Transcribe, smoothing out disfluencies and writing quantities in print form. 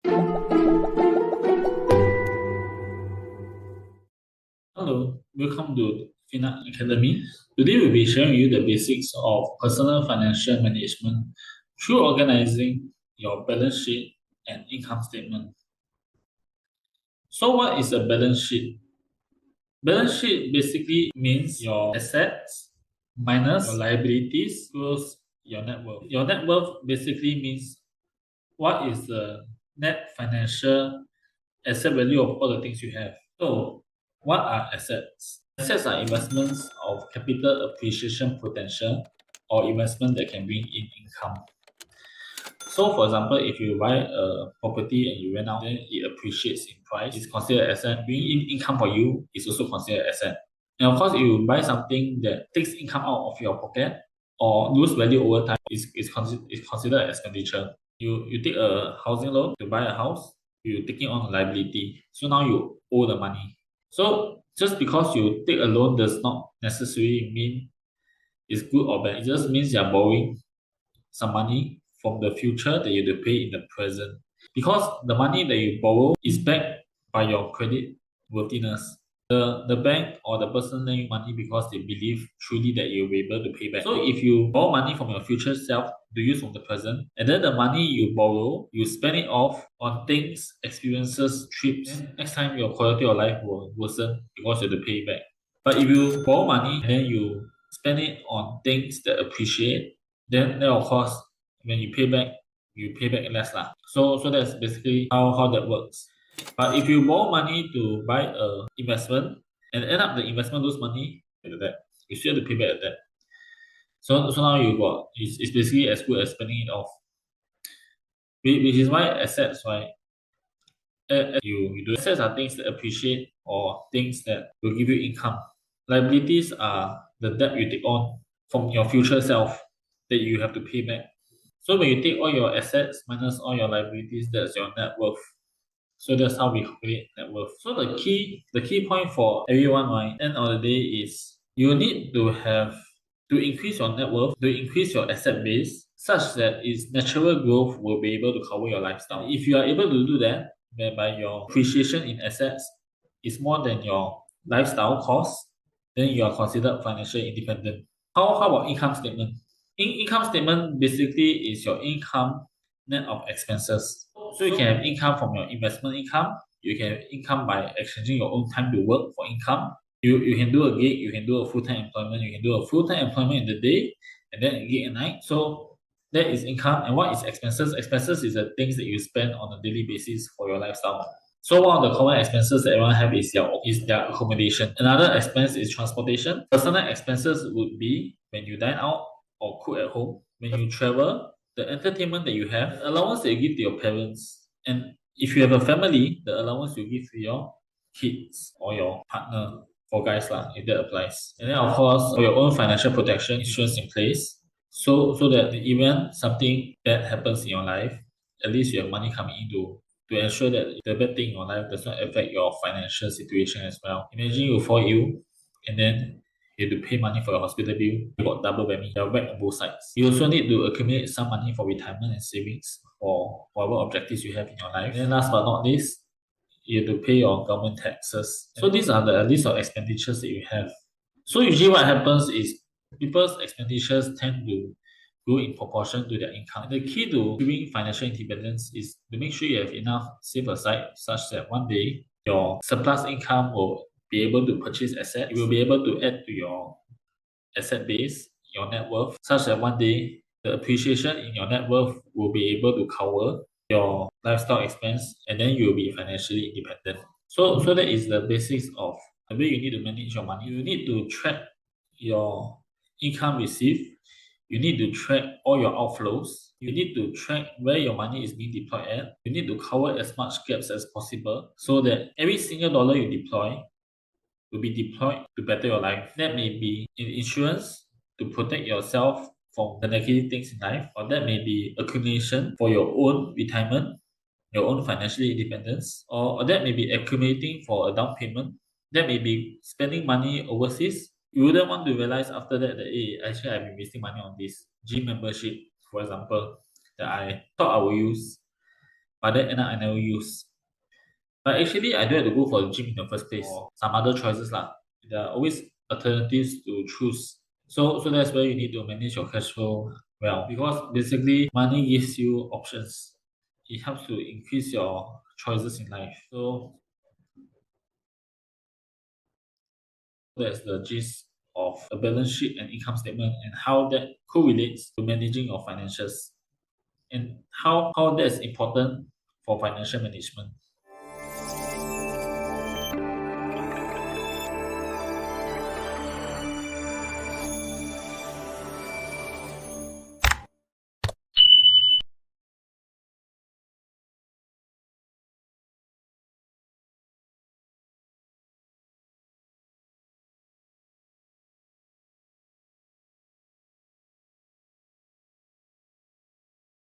Hello, welcome to Fina Academy. Today we'll be sharing you the basics of personal financial management through organizing your balance sheet and income statement. So what is a balance sheet? Balance sheet basically means your assets minus your liabilities equals your net worth. Your net worth basically means what is the net financial asset value of all the things you have. So, what are assets? Assets are investments of capital appreciation potential or investment that can bring in income. So, for example, if you buy a property and you rent out, then it appreciates in price. It's considered asset. Bringing in income for you is also considered asset. And of course, if you buy something that takes income out of your pocket or lose value over time, is considered expenditure. You take a housing loan to buy a house, you taking on a liability. So now you owe the money. So just because you take a loan does not necessarily mean it's good or bad. It just means you're borrowing some money from the future that you have to pay in the present. Because the money that you borrow is backed by your credit worthiness. The bank or the person lend you money because they believe truly that you'll be able to pay back. So if you borrow money from your future self to use from the present, and then the money you borrow, you spend it off on things, experiences, trips, then next time your quality of life will worsen because you have to pay it back. But if you borrow money and then you spend it on things that appreciate, then of course when you pay back less lah. So that's basically how that works. But if you borrow money to buy a investment and end up the investment lose money, like that, you still have to pay back the debt. So now you got it's basically as good as spending it off. Which is why assets, right? You do assets are things that appreciate or things that will give you income. Liabilities are the debt you take on from your future self that you have to pay back. So when you take all your assets minus all your liabilities, that's your net worth. So that's how we calculate net worth. So the key point for everyone, right, end of the day is you need to have to increase your net worth, to increase your asset base, such that its natural growth will be able to cover your lifestyle. If you are able to do that, whereby your appreciation in assets is more than your lifestyle cost, then you are considered financially independent. How about income statement? Income statement basically is your income net of expenses. So you can have income from your investment income. You can have income by exchanging your own time to work for income. You can do a gig, you can do a full-time employment, you can do a full-time employment in the day and then a gig at night. So that is income. And what is expenses? Expenses is the things that you spend on a daily basis for your lifestyle. So one of the common expenses that everyone have is their accommodation. Another expense is transportation. Personal expenses would be when you dine out or cook at home, when you travel, the entertainment that you have, the allowance that you give to your parents, and if you have a family, the allowance you give to your kids or your partner for guys lah, if that applies. And then of course for your own financial protection insurance in place. So that the event something bad happens in your life, at least you have money coming in to ensure that the bad thing in your life does not affect your financial situation as well. Imagine you fall ill and then you have to pay money for your hospital bill. You got double whammy. You're back on both sides. You also need to accumulate some money for retirement and savings for whatever objectives you have in your life. And then last but not least, you have to pay your government taxes. So these are the list of expenditures that you have. So usually what happens is people's expenditures tend to go in proportion to their income. The key to doing financial independence is to make sure you have enough saved aside such that one day your surplus income will be able to purchase asset. You will be able to add to your asset base, your net worth, such that one day the appreciation in your net worth will be able to cover your lifestyle expense and then you'll be financially independent. So that is the basics of the way you need to manage your money. You need to track your income received. You need to track all your outflows. You need to track where your money is being deployed at. You need to cover as much gaps as possible so that every single dollar you deploy will be deployed to better your life. That may be in insurance to protect yourself from the negative things in life, or that may be accumulation for your own retirement, your own financial independence, or that may be accumulating for a down payment. That may be spending money overseas. You wouldn't want to realize after that that hey, actually I've been wasting money on this gym membership, for example, that I thought I would use. but then end up I never use. But actually, I don't have to go for the gym in the first place. Or some other choices lah. There are always alternatives to choose. So that's where you need to manage your cash flow well, because basically money gives you options. It helps to increase your choices in life. So that's the gist of a balance sheet and income statement and how that correlates to managing your financials and how that's important for financial management.